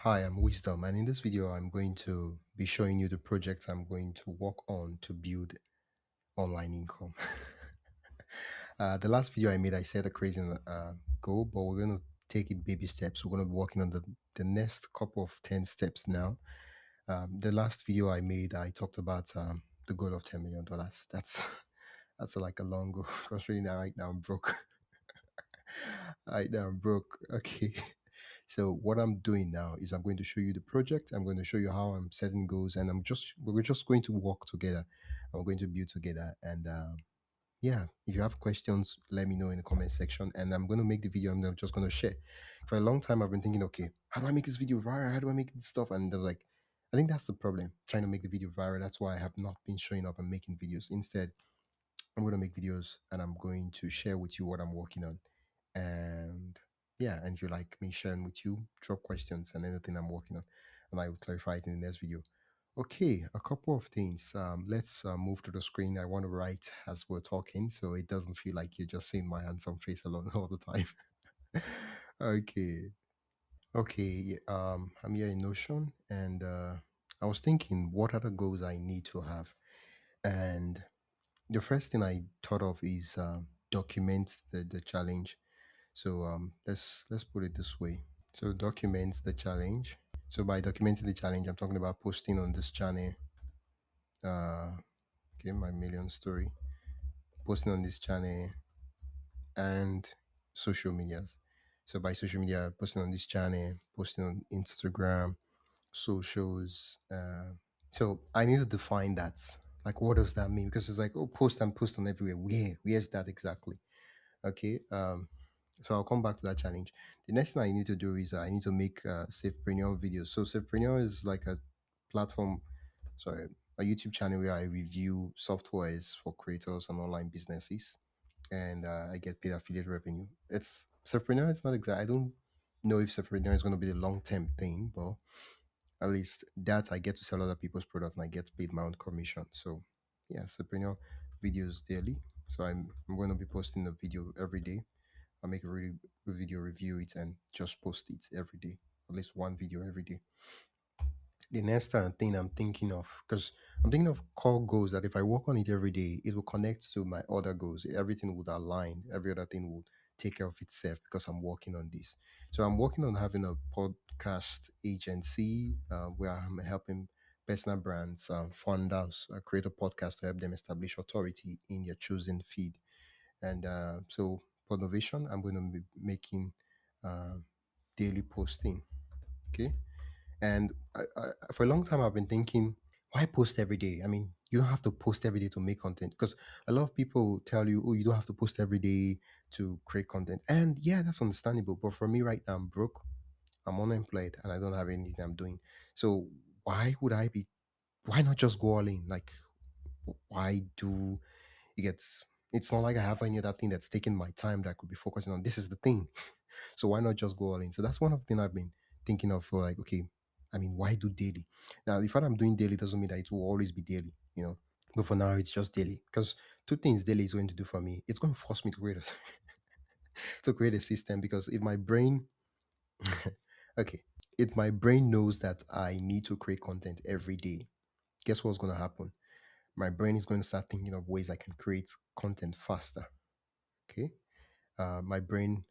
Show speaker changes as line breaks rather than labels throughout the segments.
Hi, I'm Wisdom, and in this video, I'm going to be showing you the project I'm going to work on to build online income. The last video I made, I set a crazy goal, but we're going to take it baby steps. We're going to be working on the next couple of 10 steps now. The last video I made, I talked about the goal of $10 million. That's like a long goal because really now, right now, I'm broke. Right now, I'm broke. Okay. So what I'm doing now is I'm going to show you the project. I'm going to show you how I'm setting goals, and we're just going to work together. I'm going to build together, and yeah. If you have questions, let me know in the comment section, and I'm going to make the video. I'm just going to share. For a long time, I've been thinking, okay, how do I make this video viral? How do I make this stuff? And they're like, I think that's the problem, trying to make the video viral. That's why I have not been showing up and making videos. Instead, I'm going to make videos and I'm going to share with you what I'm working on. And yeah, and if you like me sharing with you, drop questions and anything I'm working on, and I will clarify it in the next video. Okay, a couple of things. Let's move to the screen. I want to write as we're talking, so it doesn't feel like you're just seeing my handsome face alone all the time. Okay, okay. I'm here in Notion, and I was thinking, what are the goals I need to have? And the first thing I thought of is document the challenge. So let's put it this way. So document the challenge. So by documenting the challenge, I'm talking about posting on this channel. Okay, my million story. Posting on this channel and social medias. So by social media, posting on this channel, posting on Instagram, socials. So I need to define that. Like, what does that mean? Because it's like, oh, post and post on everywhere. Where's that exactly? Okay. So I'll come back to that challenge. The next thing I need to do is I need to make Savepreneur videos. So Savepreneur is like a platform, sorry, a YouTube channel where I review softwares for creators and online businesses, and I get paid affiliate revenue. It's Savepreneur. It's not exact. I don't know if Savepreneur is going to be the long term thing, but at least that I get to sell other people's products and I get paid my own commission. So yeah, Savepreneur videos daily. So I'm going to be posting a video every day. I make a really good video, review it, and just post it every day. At least one video every day. The next thing I'm thinking of, because I'm thinking of core goals that if I work on it every day, it will connect to my other goals. Everything would align. Every other thing would take care of itself because I'm working on this. So I'm working on having a podcast agency where I'm helping personal brands, founders, create a podcast to help them establish authority in their chosen feed. And so Podnovation, I'm going to be making uh, daily posting. Okay. And for a long time, I've been thinking, why post every day? I mean, you don't have to post every day to make content because a lot of people tell you, oh, you don't have to post every day to create content. And yeah, that's understandable. But for me right now, I'm broke, I'm unemployed, and I don't have anything I'm doing. So why would I be, why not just go all in? Like, why do you get, it's not like I have any other thing that's taking my time that I could be focusing on. This is the thing. So why not just go all in? So that's one of the things I've been thinking of for like, okay, I mean, why do daily? Now, the fact I'm doing daily doesn't mean that it will always be daily, you know. But for now, it's just daily. Because two things daily is going to do for me. It's going to force me to create a, to create a system because if my brain okay, if my brain knows that I need to create content every day, guess what's gonna happen? My brain is going to start thinking of ways I can create content faster. Okay. My brain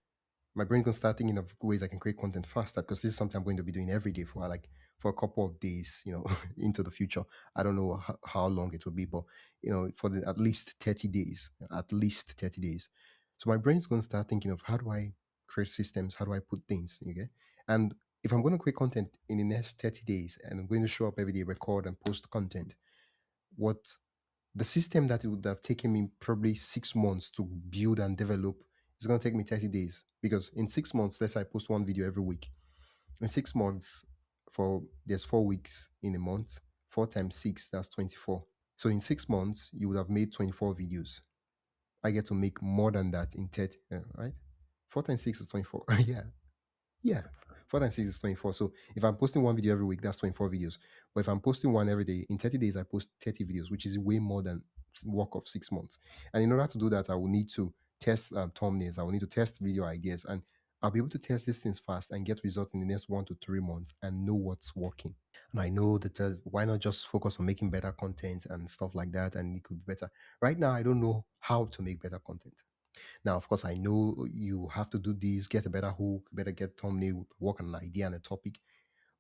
can start thinking of ways I can create content faster because this is something I'm going to be doing every day for like for a couple of days, you know, into the future. I don't know how long it will be, but you know, for at least 30 days, at least 30 days. So my brain's going to start thinking of how do I create systems? How do I put things? Okay. And if I'm going to create content in the next 30 days and I'm going to show up every day, record and post content, what the system that it would have taken me probably 6 months to build and develop is going to take me 30 days because in 6 months, let's say I post one video every week. In 6 months, for there's 4 weeks in a month, 4 times 6, that's 24. So in 6 months, you would have made 24 videos. I get to make more than that in 30, right? 4 times 6 is 24. Yeah, yeah, 4 and 6 is 24. So if I'm posting one video every week, that's 24 videos. But if I'm posting one every day, in 30 days, I post 30 videos, which is way more than work of 6 months. And in order to do that, I will need to test thumbnails. I will need to test video ideas. And I'll be able to test these things fast and get results in the next 1 to 3 months and know what's working. And I know that why not just focus on making better content and stuff like that, and it could be better. Right now, I don't know how to make better content. Now, of course, I know you have to do this, get a better hook, better get thumbnail, work on an idea and a topic.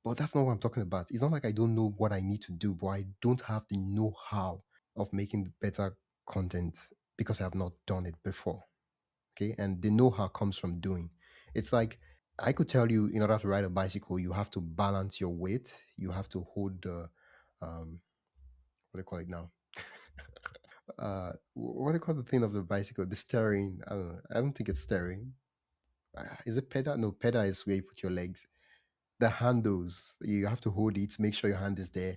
But that's not what I'm talking about. It's not like I don't know what I need to do, but I don't have the know-how of making better content because I have not done it before. Okay. And the know-how comes from doing. It's like I could tell you in order to ride a bicycle, you have to balance your weight, you have to hold the what do you call it now? What do you call the thing of the bicycle? The steering. I don't know. I don't think it's steering. Is it pedal? No, pedal is where you put your legs. The handles, you have to hold it, make sure your hand is there,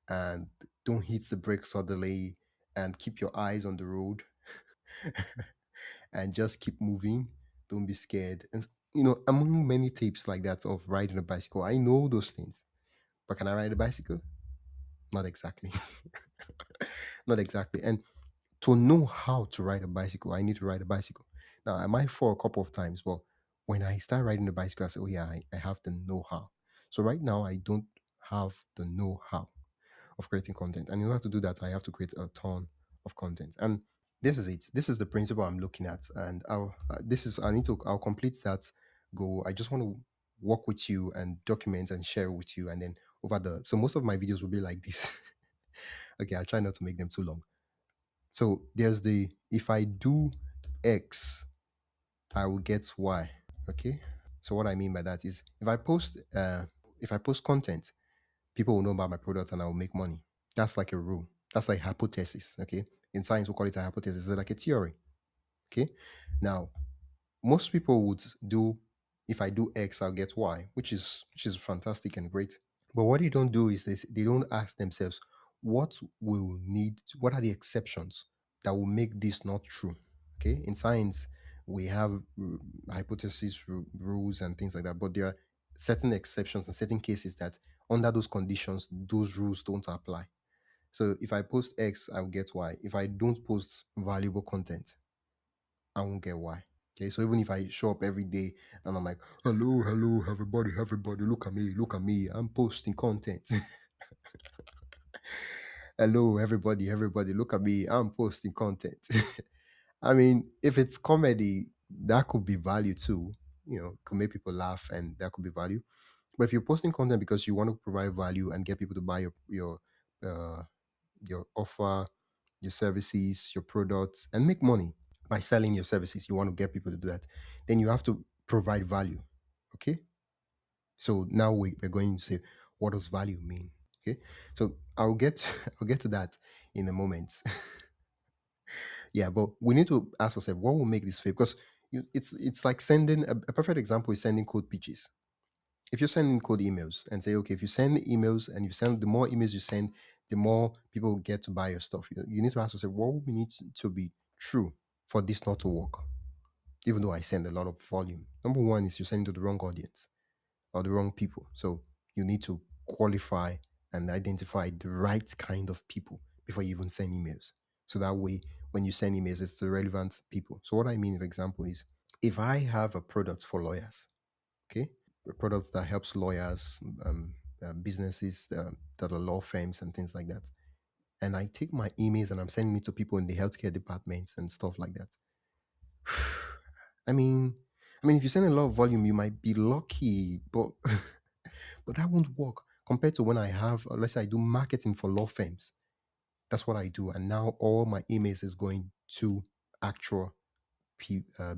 and don't hit the brakes suddenly, and keep your eyes on the road, and just keep moving. Don't be scared. And among many tips like that of riding a bicycle, I know those things. But can I ride a bicycle? Not exactly. Not exactly. And to know how to ride a bicycle, I need to ride a bicycle. Now, I might fall a couple of times, but when I start riding the bicycle, I say, oh, yeah, I have the know how. So right now, I don't have the know how of creating content. And in order to do that, I have to create a ton of content. And this is it. This is the principle I'm looking at. And I'll complete that goal. I just want to work with you and document and share with you. And then so most of my videos will be like this. Okay, I'll try not to make them too long. So there's if I do X, I will get Y. Okay. So what I mean by that is if I post content, people will know about my product and I will make money. That's like a rule. That's like hypothesis. Okay. In science, we call it a hypothesis. It's like a theory. Okay. Now, most people would do if I do X, I'll get Y, which is fantastic and great. But what they don't do is they don't ask themselves what are the exceptions that will make this not true. Okay. In science, we have hypothesis rules and things like that, but there are certain exceptions and certain cases that under those conditions, those rules don't apply. So if I post X, I'll get Y. If I don't post valuable content, I won't get Y. Okay, so even if I show up every day and I'm like, hello, hello, everybody, look at me, I'm posting content. Hello, everybody, look at me, I'm posting content. I mean, if it's comedy, that could be value too. Could make people laugh and that could be value. But if you're posting content because you want to provide value and get people to buy uh, your offer, your services, your products, and make money by selling your services, you want to get people to do that, then you have to provide value. Okay. So now we're going to say, what does value mean? Okay. So I'll get I'll get to that in a moment. Yeah, but we need to ask ourselves what will make this fail because it's like sending a perfect example is sending code pitches. If you're sending code emails and say, okay, if you send emails and you send the more emails you send, the more people get to buy your stuff. You need to ask yourself, what would we need to be true for this not to work? Even though I send a lot of volume. Number one is you're sending to the wrong audience or the wrong people. So you need to qualify and identify the right kind of people before you even send emails. So that way, when you send emails, it's the relevant people. So what I mean, for example, is if I have a product for lawyers, okay, a product that helps lawyers, businesses that are law firms and things like that, and I take my emails and I'm sending it to people in the healthcare departments and stuff like that. I mean, if you send a lot of volume, you might be lucky, but but that won't work compared to when I have, let's say, I do marketing for law firms. That's what I do, and now all my emails is going to actual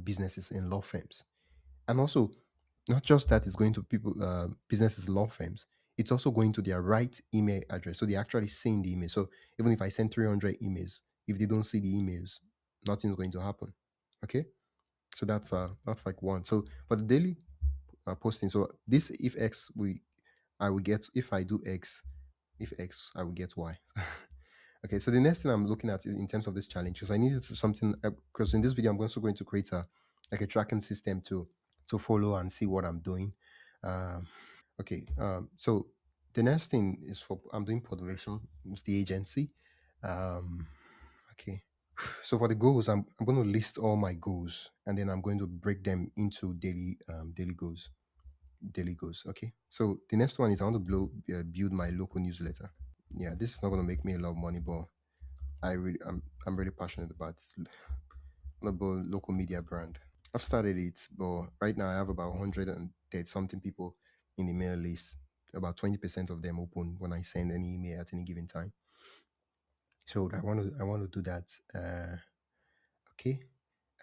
businesses in law firms, and also not just that it's going to people, businesses, law firms. It's also going to their right email address, so they're actually seeing the email. So even if I send 300 emails, if they don't see the emails, nothing's going to happen. Okay. So that's like one. So for the daily posting, so this if X we I will get if I do X, if X I will get Y. Okay, so the next thing I'm looking at in terms of this challenge is I needed something because in this video I'm also going to create a tracking system to follow and see what I'm doing. Okay, so the next thing is I'm doing Podnovation. It's the agency. Okay. So for the goals, I'm going to list all my goals, and then I'm going to break them into daily goals. Daily goals. Okay. So the next one is I want to build my local newsletter. Yeah, this is not going to make me a lot of money, but I'm really passionate about local media brand. I've started it, but right now I have about 130 something people in the mail list. About 20% of them open when I send any email at any given time. So I want to do that. Okay,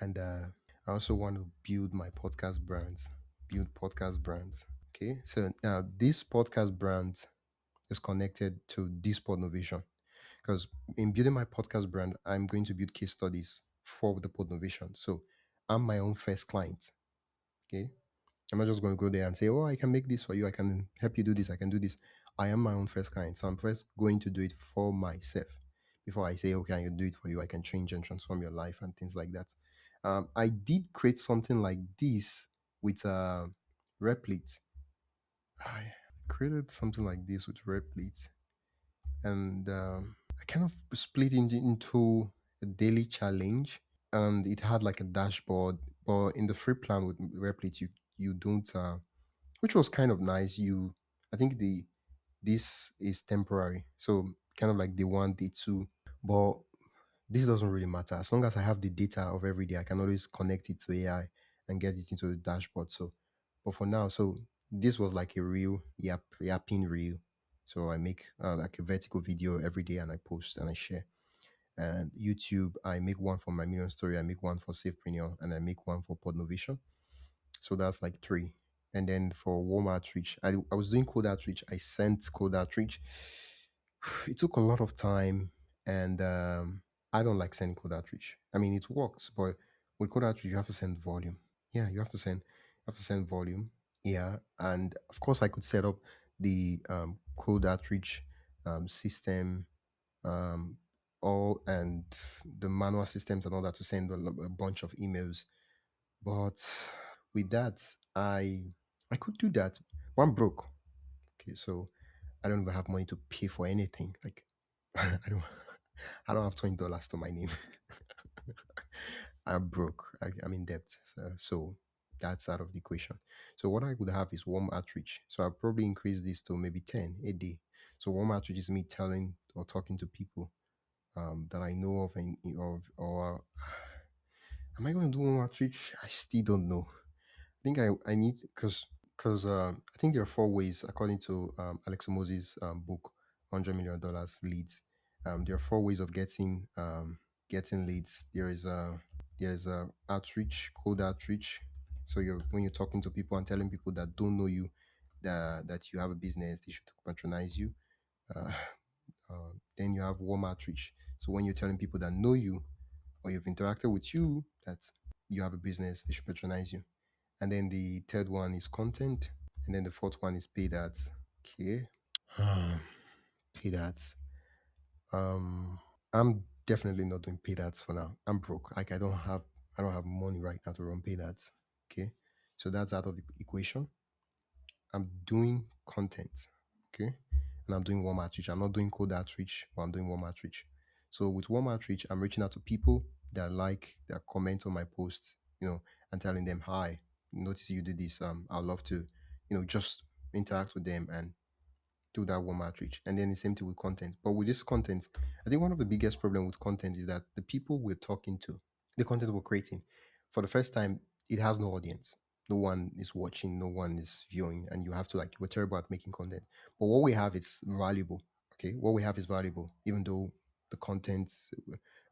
and I also want to build my podcast brands. Build podcast brands. Okay, so now this podcast brand is connected to this Podnovation, because in building my podcast brand, I'm going to build case studies for the Podnovation. So I'm my own first client. Okay, I'm not just going to go there and say, "Oh, I can make this for you. I can help you do this. I can do this." I am my own first client, so I'm first going to do it for myself before I say, "Okay, I can do it for you. I can change and transform your life and things like that." I did create something like this with Replit. I created something like this with Replit, and I kind of split it into a daily challenge, and it had like a dashboard. But in the free plan with Replit, you don't, which was kind of nice. I think the this is temporary, so kind of like day one, day two. But this doesn't really matter as long as I have the data of every day. I can always connect it to AI and get it into the dashboard. So, but for now, so this was like a real yapping reel. So I make like a vertical video every day, and I post and I share. And YouTube, I make one for my million story, I make one for Savepreneur, and I make one for Podnovation. So that's like three. And then for warm outreach, I was doing cold outreach. I sent cold outreach. It took a lot of time, and I don't like sending cold outreach. I mean, it works, but with cold outreach, you have to send volume. Yeah, you have to send volume. Yeah, and of course, I could set up the cold outreach system, um, all and the manual systems and all that to send a bunch of emails. But with that, I could do that. But I'm broke. Okay, so I don't even have money to pay for anything. Like I don't have $20 to my name. I'm broke. I'm in debt. So that's out of the equation. So what I would have is warm outreach. So I'll probably increase this to maybe 10 a day. So warm outreach is me telling or talking to people that I know of, and of or am I going to do warm outreach? I still don't know. I think I need, because I think there are four ways according to Alex Moses' book, $100 million leads. There are four ways of getting leads. There's outreach, cold outreach. So when you're talking to people and telling people that don't know you that you have a business, they should patronize you. Uh, then you have warm outreach. So when you're telling people that know you or you've interacted with you that you have a business, they should patronize you. And then the third one is content. And then the fourth one is paid ads. Okay. Paid ads. I'm definitely not doing paid ads for now. I'm broke. Like I don't have money right now to run paid ads. Okay. So that's out of the equation. I'm doing content. Okay. And I'm doing warm outreach. I'm not doing cold outreach, but I'm doing warm outreach. So with warm outreach, I'm reaching out to people that comment on my posts, and telling them, "Hi, notice you did this. I'd love to, just interact with them and do that warm outreach." And then the same thing with content. But with this content, I think one of the biggest problem with content is that the people we're talking to, the content we're creating, for the first time, it has no audience. No one is watching, no one is viewing, and you have to, like, we're terrible at making content. But what we have is valuable. Okay, what we have is valuable, even though the content,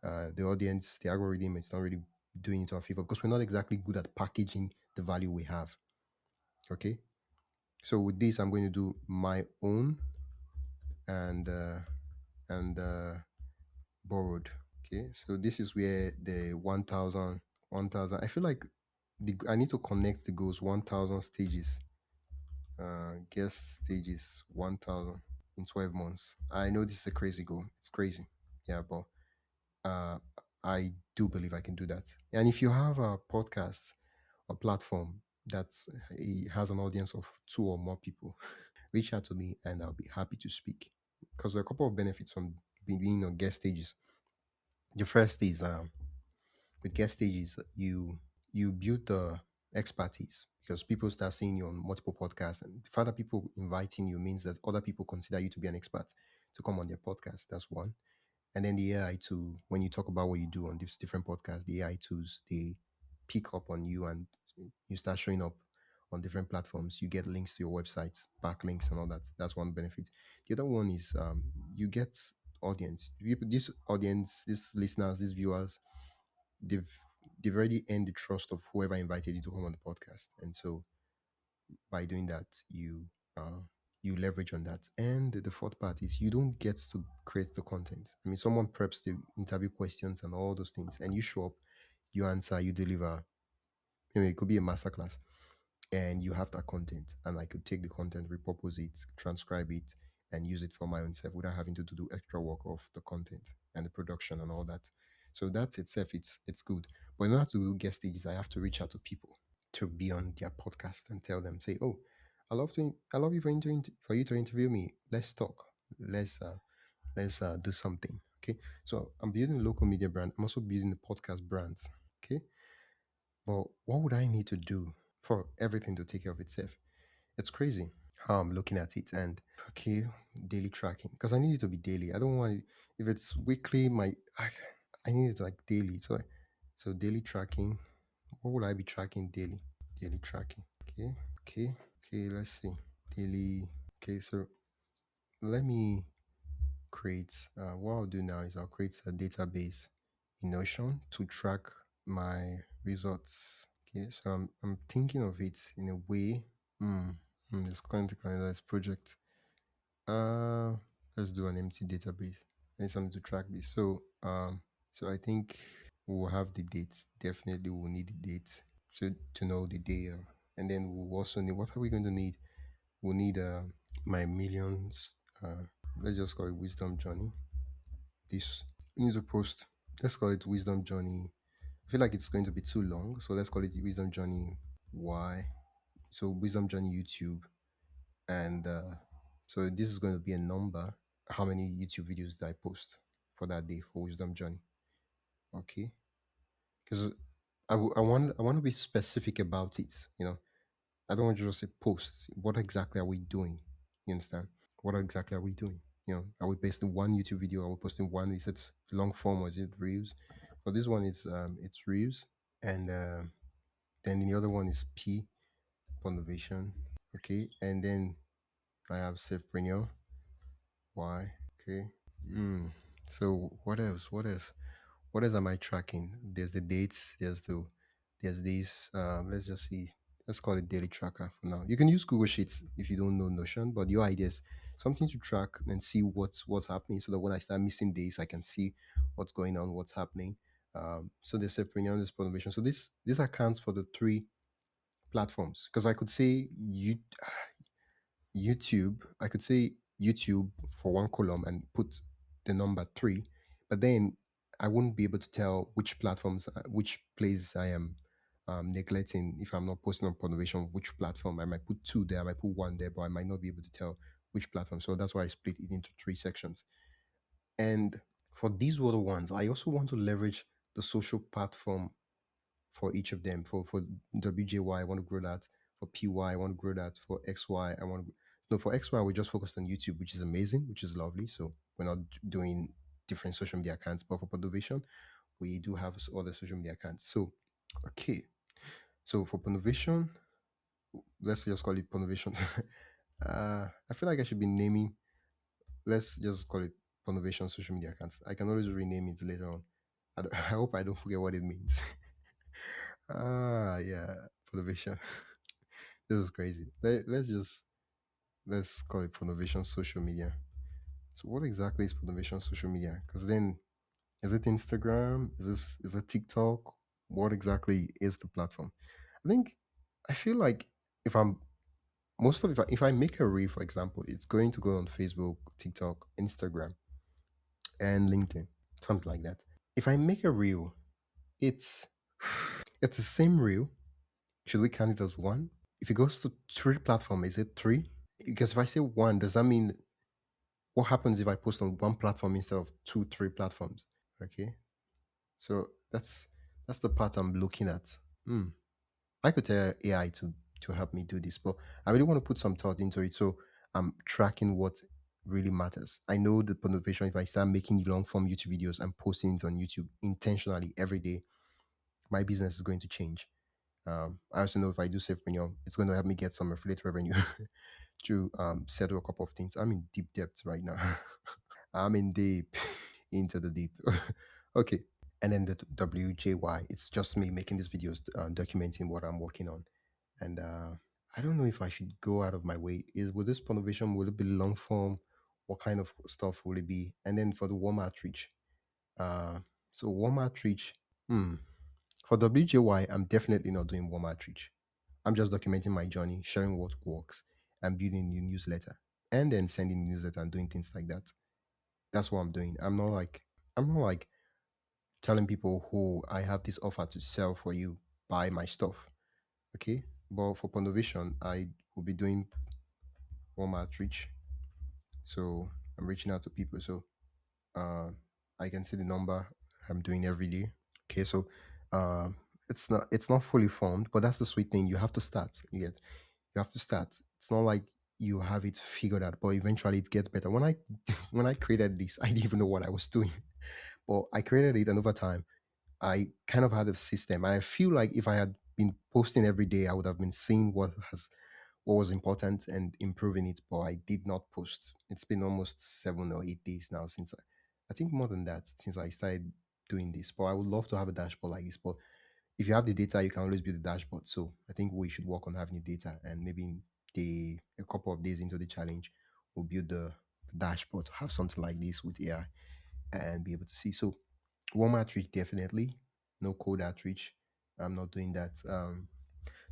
the audience, the algorithm is not really doing it to our favor because we're not exactly good at packaging the value we have. Okay, so with this, I'm going to do my own and borrowed. Okay, so this is where the 1,000. I feel like I need to connect the goals 1,000 stages, guest stages 1,000 in 12 months. I know this is a crazy goal. It's crazy. Yeah, but uh, I do believe I can do that. And if you have a podcast or platform that has an audience of two or more people, reach out to me and I'll be happy to speak. Because there are a couple of benefits from being on guest stages. The first is with guest stages, you build the expertise because people start seeing you on multiple podcasts, and the fact that people inviting you means that other people consider you to be an expert to come on their podcast. That's one. And then the AI tool, when you talk about what you do on these different podcasts, the AI tools, they pick up on you and you start showing up on different platforms. You get links to your websites, backlinks, and all that. That's one benefit. The other one is you get audience. This audience, these listeners, these viewers, they've they've already earned the trust of whoever invited you to come on the podcast, and so by doing that, uh, you leverage on that. And the fourth part is you don't get to create the content. I mean, someone preps the interview questions and all those things, and you show up, you answer, you deliver. I mean, it could be a masterclass, and you have that content, and I could take the content, repurpose it, transcribe it, and use it for my own self without having to do extra work of the content and the production and all that. So that itself, it's good. But in order to do guest stages, I have to reach out to people to be on their podcast and tell them, say, "Oh, I love you for you to interview me. Let's talk. Let's uh, let's do something." Okay. So I'm building a local media brand. I'm also building a podcast brand. Okay. But what would I need to do for everything to take care of itself? It's crazy how I'm looking at it. And okay, daily tracking because I need it to be daily. I don't want it, if it's weekly. I need it like daily. So daily tracking. What would I be tracking daily? Daily tracking. Okay. Okay. Okay. Let's see. Daily. Okay. So let me create. What I'll do now is I'll create a database in Notion to track my results. Okay. So I'm thinking of it in a way. Hmm. Let's calendar this project. Uh, let's do an empty database. I need something to track this. So I think we'll have the dates. Definitely, we'll need the dates to know the day. And then we'll also need. What are we going to need? We'll need my millions. Let's just call it wisdom journey. This we need to post. Let's call it wisdom journey. I feel like it's going to be too long, so let's call it wisdom journey. Why? So wisdom journey YouTube, and so this is going to be a number. How many YouTube videos did I post for that day for wisdom journey? Okay, because I want to be specific about it. I don't want to just say post. What exactly are we doing? You understand? What exactly are we doing? Are we posting one YouTube video? Are we posting one? Is it long form or is it reels? For this one, it's reels, and then the other one is P Podnovation. Okay, and then I have Savepreneur. Why? Okay. Mm. So what else? What else? What else am I tracking? There's the dates. There's this. Let's just see. Let's call it daily tracker for now. You can use Google Sheets if you don't know Notion, but your idea is something to track and see what's happening, so that when I start missing days, I can see what's going on, what's happening. So there's Sepreneur, there's Podnovation. So this accounts for the three platforms because I could say YouTube, I could say YouTube for one column and put the number three, but then I wouldn't be able to tell which platforms, which place I am neglecting if I'm not posting on Podnovation, which platform. I might put two there, I might put one there, but I might not be able to tell which platform. So that's why I split it into three sections. And for these other ones, I also want to leverage the social platform for each of them. For WJY, I want to grow that. For PY, I want to grow that. For XY, I want to. No, for XY, we just focused on YouTube, which is amazing, which is lovely. So we're not doing different social media accounts. But for Podnovation, we do have other social media accounts. So, okay. So for Podnovation, let's just call it Podnovation. I feel like I should be naming. Let's just call it Podnovation social media accounts. I can always rename it later on. I hope I don't forget what it means. Yeah, Podnovation. This is crazy. Let's call it Podnovation social media. So what exactly is Podnovation social media? Because then is it Instagram? Is it TikTok? What exactly is the platform? I think I feel like if I'm most of if I make a reel, for example, it's going to go on Facebook, TikTok, Instagram, and LinkedIn, something like that. If I make a reel, it's it's the same reel. Should we count it as one? If it goes to three platform, is it three? Because if I say one, does that mean what happens if I post on one platform instead of two, three platforms? Okay. So that's the part I'm looking at. Hmm. I could tell AI to help me do this, but I really want to put some thought into it. So I'm tracking what really matters. I know the motivation if I start making long form YouTube videos and posting it on YouTube intentionally every day, my business is going to change. I also know if I do Savepreneur, it's going to help me get some affiliate revenue to settle a couple of things. I'm in deep debt right now. I'm in deep, into the deep. Okay. And then the WJY, it's just me making these videos, documenting what I'm working on. And I don't know if I should go out of my way. Is Will this Podnovation, will it be long form? What kind of stuff will it be? And then for the warm outreach, uh, so warm outreach, hmm, for WJY, I'm definitely not doing warm outreach. I'm just documenting my journey, sharing what works, and building a new newsletter, and then sending the newsletter and doing things like that. That's what I'm doing. I'm not like telling people who I have this offer to sell for you, buy my stuff. Okay. But for Podnovation, I will be doing warm outreach. So I'm reaching out to people. So uh, I can see the number I'm doing every day. Okay, so uh, it's not fully formed, but that's the sweet thing. You have to start. You have to start. It's not like you have it figured out, but eventually it gets better. When I when I created this, I didn't even know what I was doing, but I created it, and over time, I kind of had a system. And I feel like if I had been posting every day, I would have been seeing what was important and improving it, but I did not post. It's been almost 7 or 8 days now since I think more than that since I started doing this. But I would love to have a dashboard like this. But if you have the data, you can always build a dashboard. So I think we should work on having the data, and maybe in a couple of days into the challenge, we'll build the dashboard to have something like this with AI and be able to see. So warm outreach definitely, no cold outreach. I'm not doing that.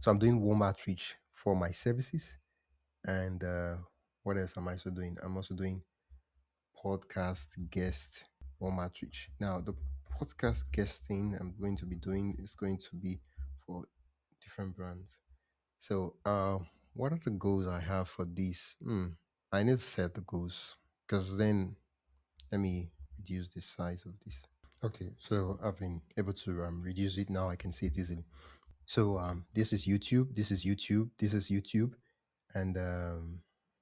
So I'm doing warm outreach for my services. And what else am I also doing? I'm also doing podcast guest warm outreach. Now, the podcast guest thing I'm going to be doing is going to be for different brands. So, what are the goals I have for this? I need to set the goals because then let me reduce the size of this. Okay, so I've been able to reduce it now. I can see it easily. So this is YouTube. This is YouTube. This is YouTube. And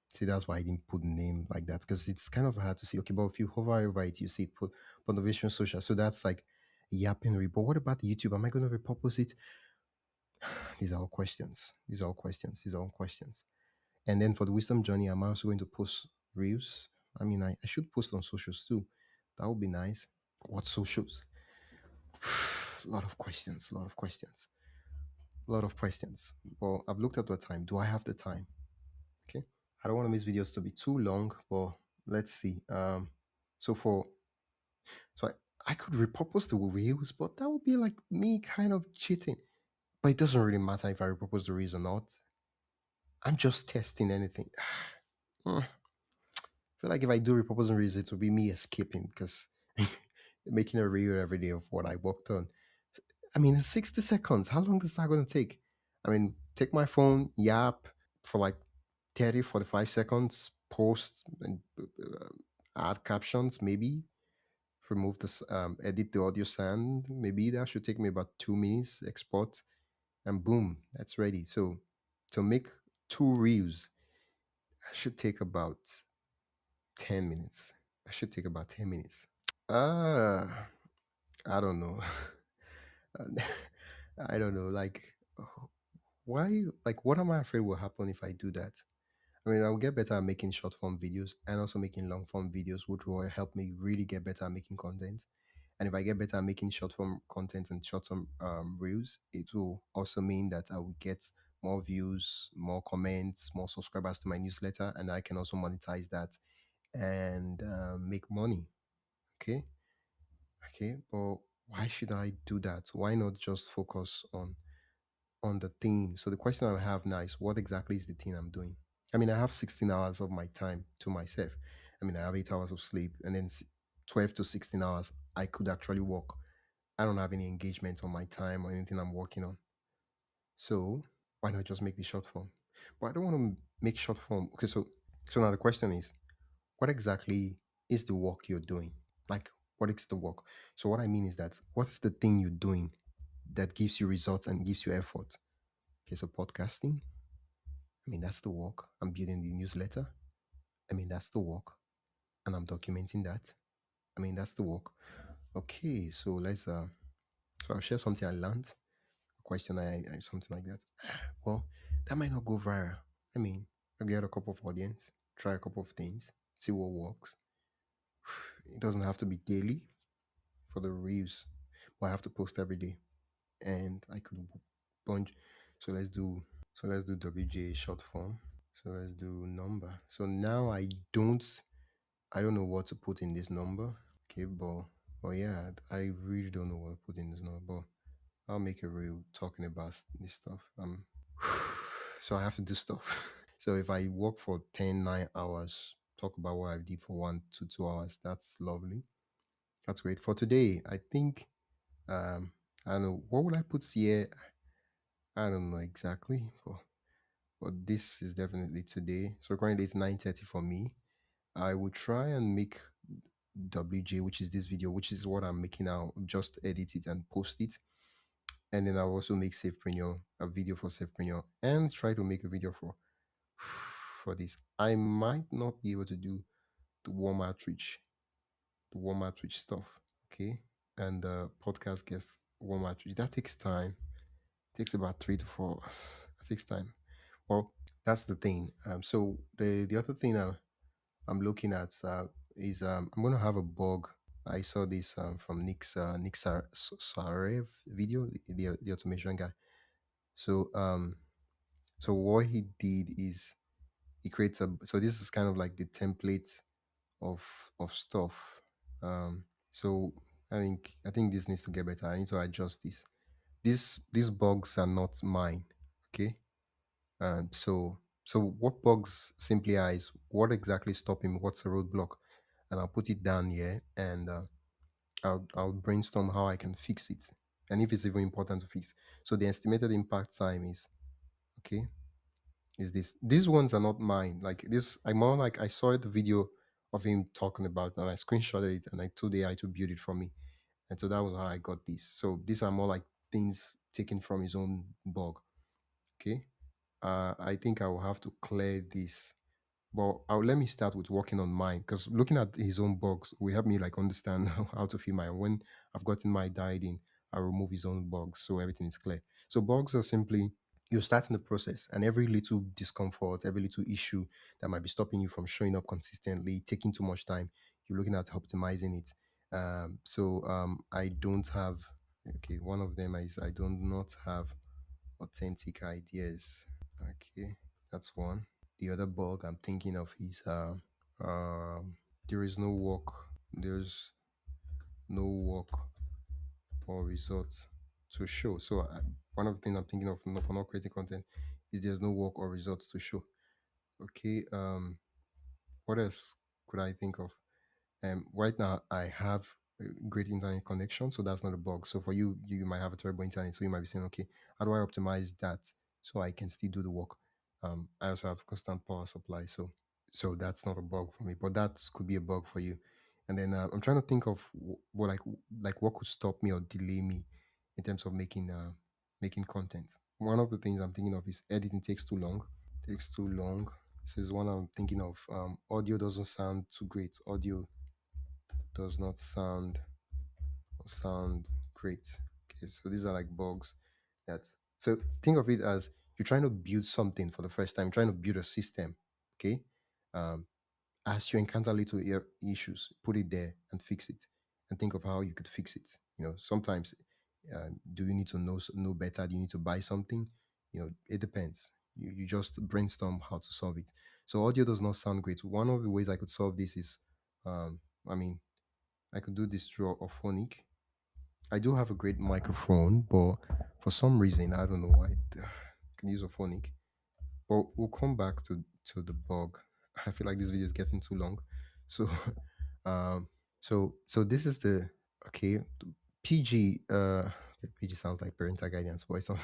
see, that's why I didn't put the name like that because it's kind of hard to see. Okay, but if you hover over it, you see it put Podnovation Social. So that's like yapping. But what about YouTube? Am I going to repurpose it? These are all questions. These are all questions. These are all questions. And then for the wisdom journey, I'm also going to post reels. I mean, I should post on socials too. That would be nice. What socials? A lot of questions. A lot of questions. A lot of questions. Well, I've looked at the time. Do I have the time? Okay. I don't want to miss videos to be too long, but let's see. So for so I could repurpose the reels, but that would be like me kind of cheating. But it doesn't really matter if I repurpose the reels or not. I'm just testing anything. I feel like if I do repurpose the reels, it will be me escaping because making a reel every day of what I worked on. I mean, it's 60 seconds. How long is that going to take? I mean, take my phone, yap for like 30, 45 seconds, post and add captions, maybe remove this, edit the audio sound. Maybe that should take me about 2 minutes, export, and boom, that's ready. So to make two reels, I should take about 10 minutes. I should take about 10 minutes. Uh, I don't know. I don't know. Like, why? Like, what am I afraid will happen if I do that? I mean, I'll get better at making short form videos and also making long form videos, which will help me really get better at making content. And if I get better at making short form content and short form reels, it will also mean that I will get more views, more comments, more subscribers to my newsletter, and I can also monetize that and make money. Okay, okay, but why should I do that? Why not just focus on the thing? So the question I have now is, what exactly is the thing I'm doing? I mean, I have 16 hours of my time to myself. I mean, I have 8 hours of sleep, and then 12 to 16 hours I could actually work. I don't have any engagement on my time or anything I'm working on. So why not just make the short form? But I don't want to make short form. Okay, so now the question is, what exactly is the work you're doing? Like, What is the work? So what I mean is that what's the thing you're doing that gives you results and gives you effort? Okay, so podcasting, I mean that's the work. I'm building the newsletter. I mean that's the work. And I'm documenting that. I mean that's the work. Okay, so I'll share something I learned, a question I something like that. Well, that might not go viral. I mean, I'll get a couple of audience, try a couple of things, see what works. It doesn't have to be daily for the reels, but I have to post every day. And I could bunch. So let's do WJ short form. So let's do number. So now I don't know what to put in this number. Okay, but yeah, I really don't know what to put in this number. But I'll make a reel talking about this stuff. So I have to do stuff. So if I work for 9 hours, talk about what I did for 1 to 2 hours, that's lovely. That's great. For today, I think um I don't know what would I put here. I don't know exactly, but this is definitely today. So currently it's 9:30 for me. I will try and make WJ, which is this video, which is what I'm making now. Just edit it and post it, and then I'll also make Savepreneur, a video for Savepreneur, and try to make a video for for this. I might not be able to do the warm outreach, the warm outreach stuff. Okay, and the podcast guest warm outreach that takes time. Takes about 3 to 4. That takes time. Well, that's the thing. So the other thing I'm looking at is I'm gonna have a bug. I saw this from Nick Sarev video, the automation guy. So so what he did is he creates a, so this is kind of like the template of stuff. So I think this needs to get better. I need to adjust this. These bugs are not mine. Okay. So what bugs simply are is what exactly stop him, what's a roadblock, and I'll put it down here, and I'll brainstorm how I can fix it, and if it's even important to fix. So the estimated impact time is okay. Is this? These ones are not mine. Like this, I'm more like I saw the video of him talking about, and I screenshotted it, and I told AI to build it for me, and so that was how I got this. So these are more like things taken from his own bug. Okay. I think I will have to clear this. But let me start with working on mine because looking at his own bugs will help me like understand how to feel mine. When I've gotten my died in, I remove his own bugs so everything is clear. So bugs are simply you're starting the process, and every little discomfort, every little issue that might be stopping you from showing up consistently, taking too much time, you're looking at optimizing it. I don't have, okay, one of them is I do not have authentic ideas. Okay, that's one. The other bug I'm thinking of is there is no work. There's no work or results to show. So one of the things I'm thinking of for not creating content is there's no work or results to show. Okay. What else could I think of? Right now I have a great internet connection, so that's not a bug. So for you, you might have a terrible internet, so you might be saying, okay, how do I optimize that so I can still do the work? I also have constant power supply, so that's not a bug for me, but that could be a bug for you. And then I'm trying to think of what like what could stop me or delay me in terms of making content. One of the things I'm thinking of is editing takes too long. Takes too long. This is one I'm thinking of. Audio doesn't sound too great. Audio does not sound great. Okay, so these are like bugs that, so think of it as you're trying to build something for the first time, trying to build a system. Okay. Um, as you encounter little issues, put it there and fix it, and think of how you could fix it. Sometimes, do you need to know better? Do you need to buy something? It depends. You just brainstorm how to solve it. So audio does not sound great. One of the ways I could solve this is, I mean, I could do this through a phonic. I do have a great microphone, but for some reason, I don't know why, I can use a phonic. But we'll come back to the bug. I feel like this video is getting too long. So, um, so this is the okay PG. Okay, PG sounds like parental guidance, but it's not.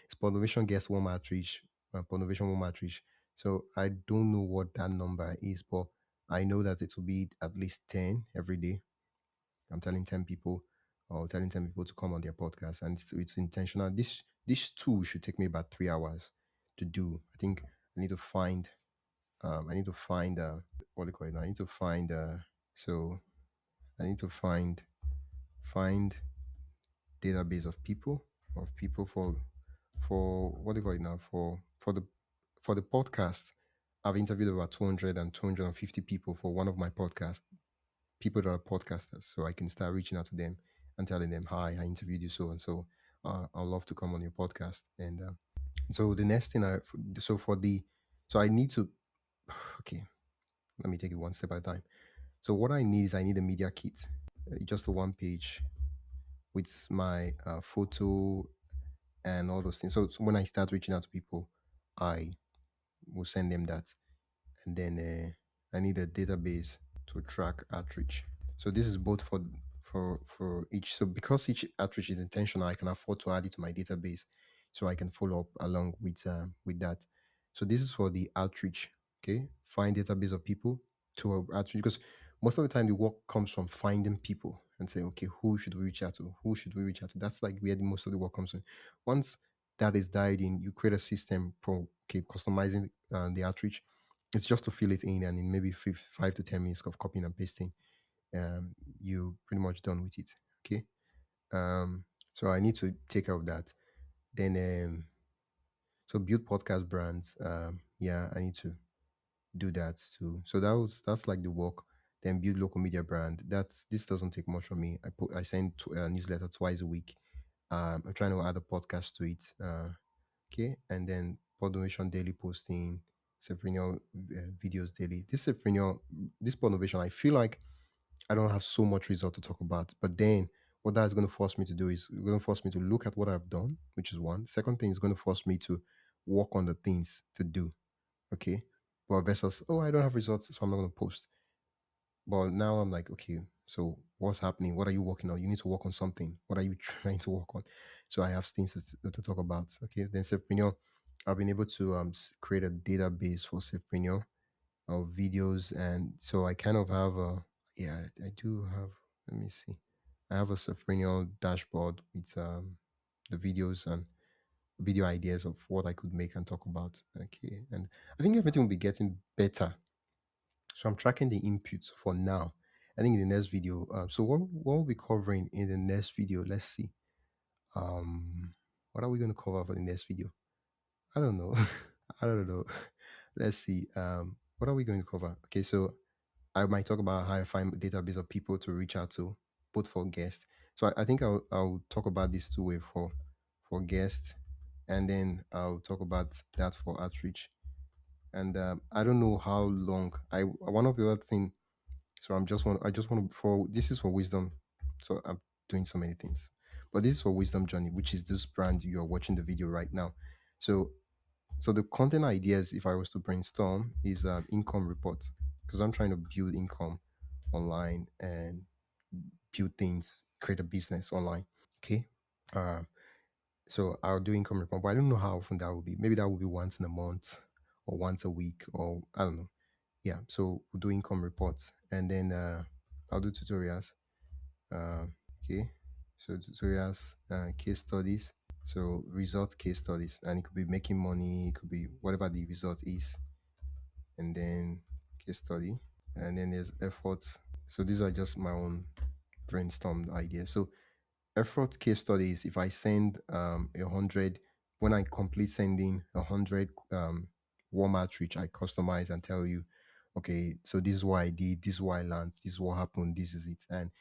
It's Podnovation guest warm outreach. Podnovation warm outreach. So I don't know what that number is, but I know that it will be at least 10 every day. I'm telling 10 people or telling 10 people to come on their podcast, and it's intentional. This tool should take me about 3 hours to do. I think I need to find what do you call it now? I need to find so I need to find database of people for what do you call it now, for the podcast. I've interviewed about 200 and 250 people for one of my podcasts, people that are podcasters, so I can start reaching out to them and telling them, hi, I interviewed you so and so. I'd love to come on your podcast. And so the next thing so for the so I need to okay, let me take it one step at a time. So what I need is I need a media kit, just a one page with my photo and all those things. So when I start reaching out to people, I will send them that, and then I need a database to track outreach. So this is both for each. So because each outreach is intentional, I can afford to add it to my database, so I can follow up along with that. So this is for the outreach. Okay, find database of people to outreach, because most of the time the work comes from finding people and say, okay, who should we reach out to? Who should we reach out to? That's like where most of the work comes from. Once that is dialed in, you create a system for okay customizing the outreach. It's just to fill it in, and in maybe 5 to 10 minutes of copying and pasting, you pretty much done with it. Okay. Um, so I need to take care of that. Then so build podcast brands. Yeah, I need to do that too. So that's like the work. Then build local media brand. This doesn't take much from me. I send a newsletter twice a week. I'm trying to add a podcast to it. Okay, and then Podnovation daily posting, Savepreneur videos daily. This Podnovation, I feel like I don't have so much result to talk about. But then what that's going to force me to do is going to force me to look at what I've done, which is one. Second thing is going to force me to work on the things to do. Okay. But versus, oh, I don't have results, so I'm not going to post. But now I'm like, okay, so what's happening? What are you working on? You need to work on something. What are you trying to work on? So I have things to talk about. Okay. Then Savepreneur, I've been able to create a database for Savepreneur of videos, and so I kind of have a yeah, I do have. Let me see. I have a Safranial dashboard with the videos and video ideas of what I could make and talk about. Okay, and I think everything will be getting better. So I'm tracking the inputs for now. I think in the next video. So what we'll be covering in the next video? Let's see. What are we going to cover for the next video? I don't know. I don't know. Let's see. What are we going to cover? Okay, so I might talk about how I find a database of people to reach out to, both for guests. So I think I'll talk about this two way for guests, and then I'll talk about that for outreach. And I don't know how long. I one of the other thing. So I just want to for this is for wisdom. So I'm doing so many things, but this is for wisdom journey, which is this brand you are watching the video right now. So the content ideas, if I was to brainstorm, is income report, because I'm trying to build income online and build things, create a business online. Okay. Uh, so I'll do income report, but I don't know how often that will be. Maybe that will be once in a month or once a week, or I don't know. Yeah. So we'll do income reports, and then I'll do tutorials. Uh, okay. So tutorials, case studies. So result case studies, and it could be making money, it could be whatever the result is, and then case study, and then there's effort. So these are just my own brainstormed ideas. So effort case studies, if I send 100, when I complete sending 100 warm outreach, I customize and tell you, okay, so this is what I did, this is what I learned, this is what happened, this is it. And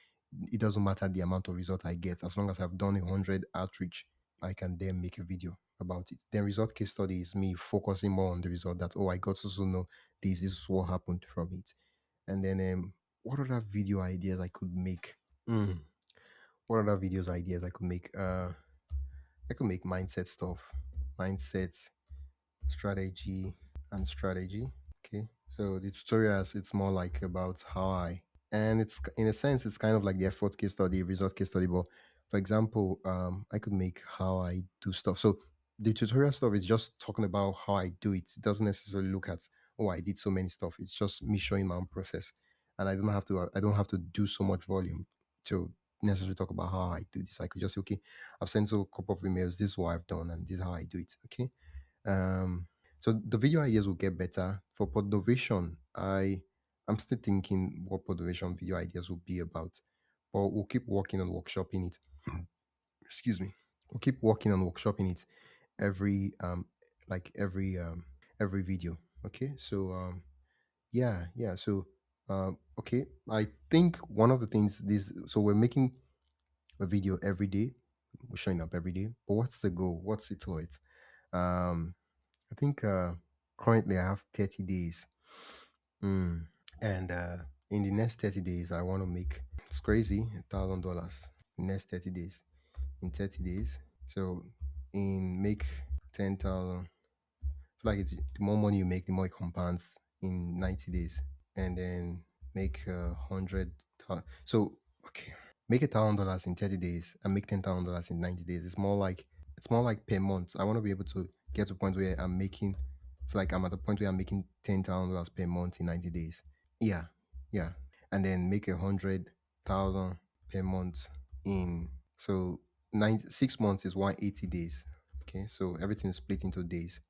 it doesn't matter the amount of result I get, as long as I've done 100 outreach, I can then make a video about it. Then result case study is me focusing more on the result, that, oh, I got to also know this is what happened from it. And then what other video ideas I could make? Mm. What other videos ideas I could make? I could make mindset stuff, mindset, strategy, and strategy. Okay, so the tutorials, it's more like about how I, and it's in a sense it's kind of like the effort case study, result case study. But for example, I could make how I do stuff. So the tutorial stuff is just talking about how I do it. It doesn't necessarily look at, oh, I did so many stuff. It's just me showing my own process, and I don't have to do so much volume to necessarily talk about how I do this. I could just say, okay, I've sent a couple of emails. This is what I've done, and this is how I do it. Okay. So the video ideas will get better for Podnovation. I'm still thinking what Podnovation video ideas will be about, but we'll keep working on workshopping it. Excuse me. We'll keep working on workshopping it every like every video. Okay. So yeah. So okay. I think one of the things this so we're making a video every day. We're showing up every day. But what's the goal? What's it to it? Um I think currently I have 30 days. And in the next 30 days I want to make it's crazy, $1,000 next 30 days. In 30 days. So in make 10,000. Like it's the more money you make, the more it compounds in 90 days. And then make 100. So okay, make $1,000 in 30 days and make $10,000 in 90 days. It's more like per month. I want to be able to get to a point where I'm making. It's like I'm at the point where I'm making $10,000 per month in 90 days. Yeah, yeah, and then make 100,000 per month in so 6 months is 180 days. Okay, so everything is split into days.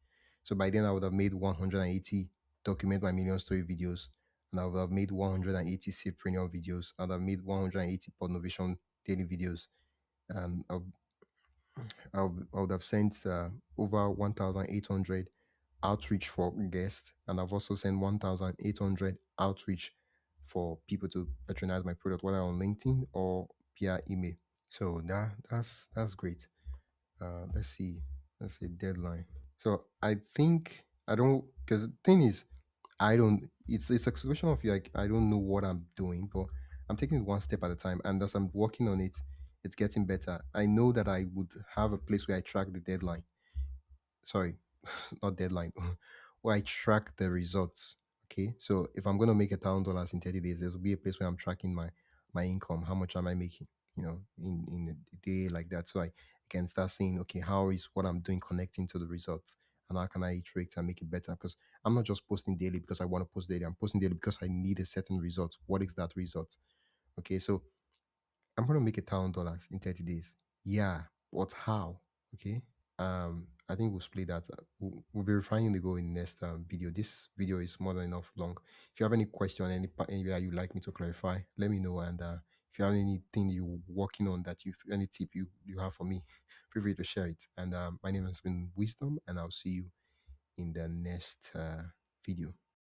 So by then I would have made 180 document my million story videos, and I would have made 180 Savepreneur videos, and I've made 180 Podnovation daily videos, and I would have sent over 1,800 outreach for guests, and I've also sent 1,800 outreach for people to patronize my product, whether on LinkedIn or via email. So that's great. Let's see. Let's say deadline. So I think I don't because the thing is I don't. It's a situation of like I don't know what I'm doing, but I'm taking it one step at a time, and as I'm working on it, it's getting better. I know that I would have a place where I track the deadline. Sorry, not deadline, where I track the results. Okay, so if I'm gonna make $1,000 in 30 days, there will be a place where I'm tracking my income. How much am I making? In a day like that, so I can start seeing, okay, how is what I'm doing connecting to the results, and how can I iterate and make it better? Because I'm not just posting daily because I want to post daily. I'm posting daily because I need a certain result. What is that result? Okay, so I'm gonna make $1,000 in 30 days. Yeah, but how? Okay. I think we'll split that. We'll be refining the goal in the next video. This video is more than enough long. If you have any question, anywhere you'd like me to clarify, let me know. And if you have anything you're working on that any tip you have for me, feel free to share it. And my name has been Wisdom, and I'll see you in the next video.